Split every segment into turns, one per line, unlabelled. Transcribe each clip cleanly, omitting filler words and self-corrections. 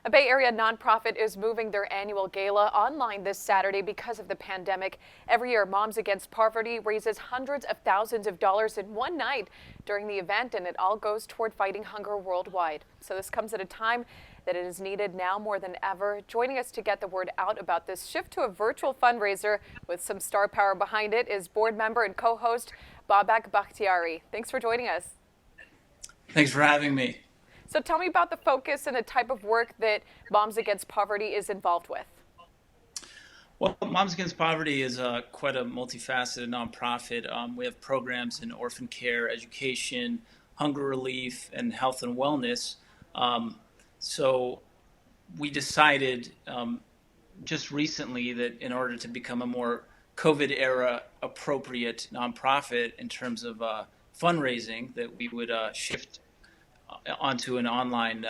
A Bay Area nonprofit is moving their annual gala online this Saturday because of the pandemic. Every year, Moms Against Poverty raises hundreds of thousands of dollars in one night during the event, and it all goes toward fighting hunger worldwide. So this comes at a time that it is needed now more than ever. Joining us to get the word out about this shift to a virtual fundraiser with some star power behind it is board member and co-host Babak Bakhtiari. Thanks for joining us.
Thanks for having me.
So tell me about the focus and the type of work that Moms Against Poverty is involved with.
Well, Moms Against Poverty is quite a multifaceted nonprofit. We have programs in orphan care, education, hunger relief, and health and wellness. So we decided just recently that in order to become a more COVID era appropriate nonprofit in terms of fundraising, that we would shift onto an online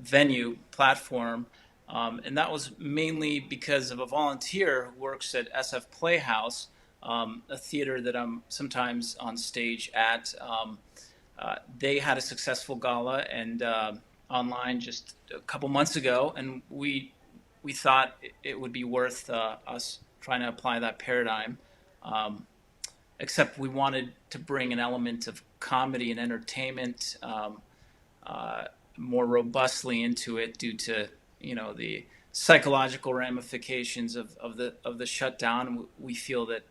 venue platform. And that was mainly because of a volunteer who works at SF Playhouse, a theater that I'm sometimes on stage at. They had a successful gala and online just a couple months ago, and we thought it would be worth us trying to apply that paradigm. Except we wanted to bring an element of comedy and entertainment more robustly into it due to the psychological ramifications of the shutdown. We feel that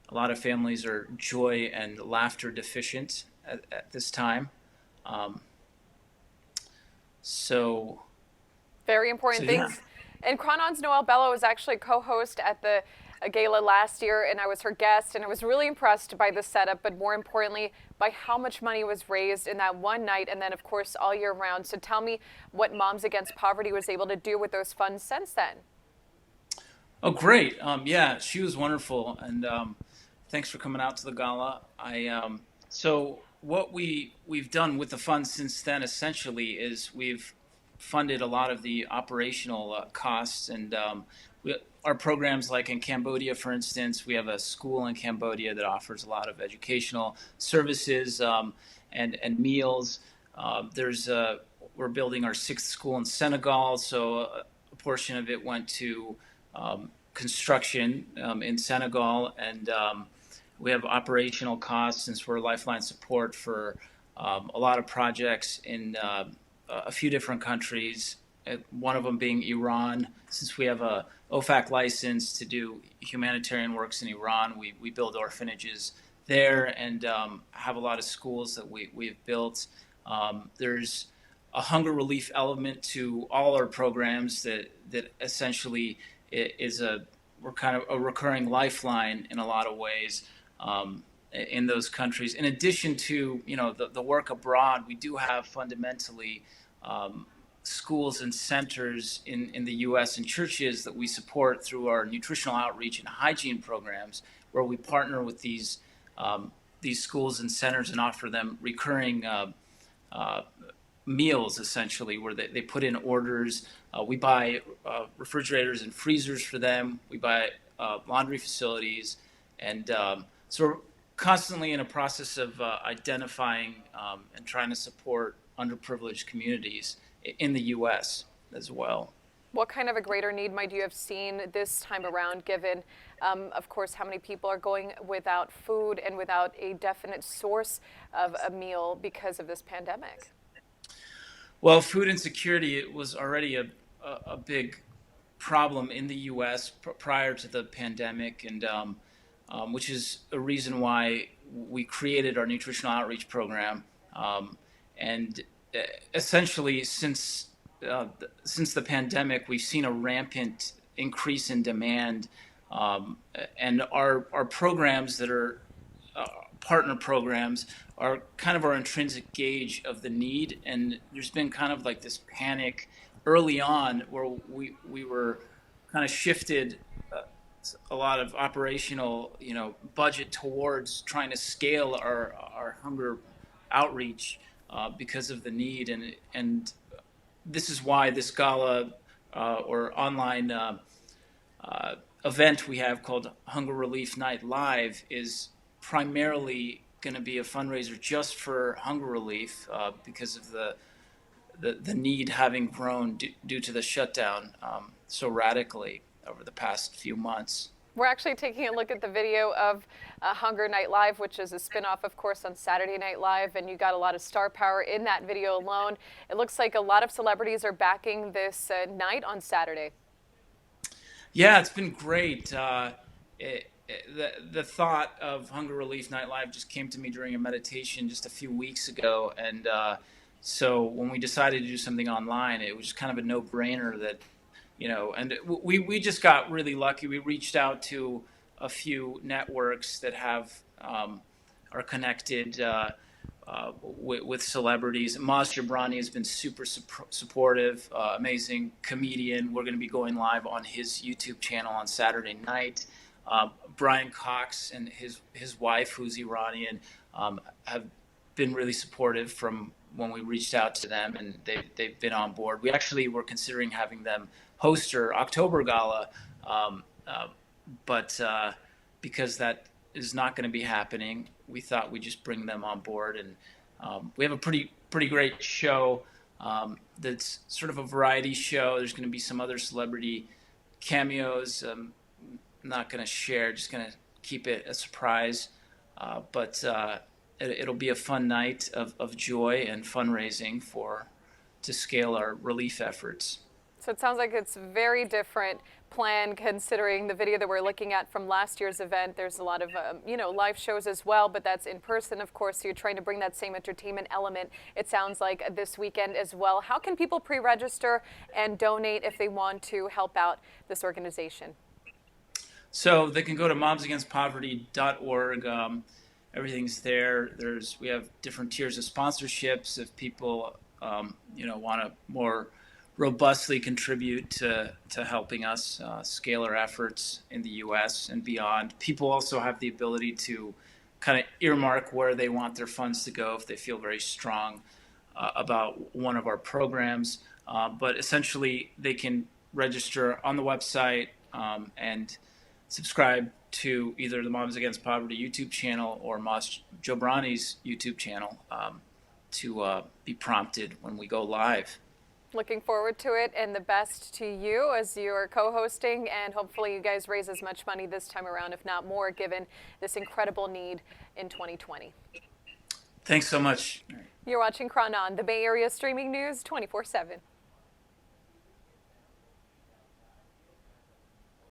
a lot of families are joy and laughter deficient at this time. Um, so
Very
so
important
yeah.
things. And Chronon's Noelle Bello was actually a co-host at the gala last year, and I was her guest, and I was really impressed by the setup, but more importantly, by how much money was raised in that one night, and then, of course, all year round. So tell me what Moms Against Poverty was able to do with those funds since then.
Oh, great. Yeah, she was wonderful, and thanks for coming out to the gala. I So what we've done with the funds since then essentially is we've funded a lot of the operational costs, and our programs, like in Cambodia, for instance, we have a school in Cambodia that offers a lot of educational services and meals. There's We're building our sixth school in Senegal, so a portion of it went to construction in Senegal, and we have operational costs since we're Lifeline support for a lot of projects in a few different countries. One of them being Iran, since we have a OFAC license to do humanitarian works in Iran. We build orphanages there and have a lot of schools that we've built. There's a hunger relief element to all our programs that essentially is we're kind of a recurring lifeline in a lot of ways in those countries. In addition to the work abroad, we do have fundamentally schools and centers in the U.S. and churches that we support through our nutritional outreach and hygiene programs, where we partner with these schools and centers and offer them recurring meals, essentially, where they put in orders. We buy refrigerators and freezers for them. We buy laundry facilities. And so we're constantly in a process of identifying and trying to support underprivileged communities in the U.S. as well.
What kind of a greater need might you have seen this time around, given, of course, how many people are going without food and without a definite source of a meal because of this pandemic?
Well, food insecurity, it was already a big problem in the U.S. Prior to the pandemic, and which is a reason why we created our nutritional outreach program. And essentially, since the pandemic, we've seen a rampant increase in demand, and our programs that are partner programs are kind of our intrinsic gauge of the need. And there's been kind of like this panic early on where we were kind of shifted a lot of operational budget towards trying to scale our hunger outreach because of the need. And this is why this gala or online event we have called Hunger Relief Night Live is primarily going to be a fundraiser just for hunger relief because of the need having grown due to the shutdown so radically over the past few months.
We're actually taking a look at the video of Hunger Night Live, which is a spinoff, of course, on Saturday Night Live, and you got a lot of star power in that video alone. It looks like a lot of celebrities are backing this night on Saturday.
Yeah, it's been great. The thought of Hunger Relief Night Live just came to me during a meditation just a few weeks ago, and so when we decided to do something online, it was just kind of a no-brainer that, and we just got really lucky. We reached out to a few networks that are connected with celebrities. Maz Jobrani has been super supportive, amazing comedian. We're going to be going live on his YouTube channel on Saturday night. Brian Cox and his wife, who's Iranian, have been really supportive from when we reached out to them, and they've been on board. We actually were considering having them host our October Gala, but because that is not going to be happening, we thought we'd just bring them on board. And we have a pretty great show that's sort of a variety show. There's going to be some other celebrity cameos. Not going to share, just going to keep it a surprise. But it'll be a fun night of joy and fundraising to scale our relief efforts.
So it sounds like it's a very different plan considering the video that we're looking at from last year's event. There's a lot of, live shows as well, but that's in person, of course. So you're trying to bring that same entertainment element, it sounds like, this weekend as well. How can people pre-register and donate if they want to help out this organization?
So they can go to momsagainstpoverty.org. Everything's there. We have different tiers of sponsorships if people want to more robustly contribute to helping us scale our efforts in the U.S. and beyond. People also have the ability to kind of earmark where they want their funds to go if they feel very strong about one of our programs. But essentially, they can register on the website and subscribe to either the Moms Against Poverty YouTube channel or Maz Jobrani's YouTube channel to be prompted when we go live.
Looking forward to it, and the best to you as you're co-hosting, and hopefully you guys raise as much money this time around, if not more, given this incredible need in 2020.
Thanks so much.
You're watching Chron On, the Bay Area streaming news 24/7.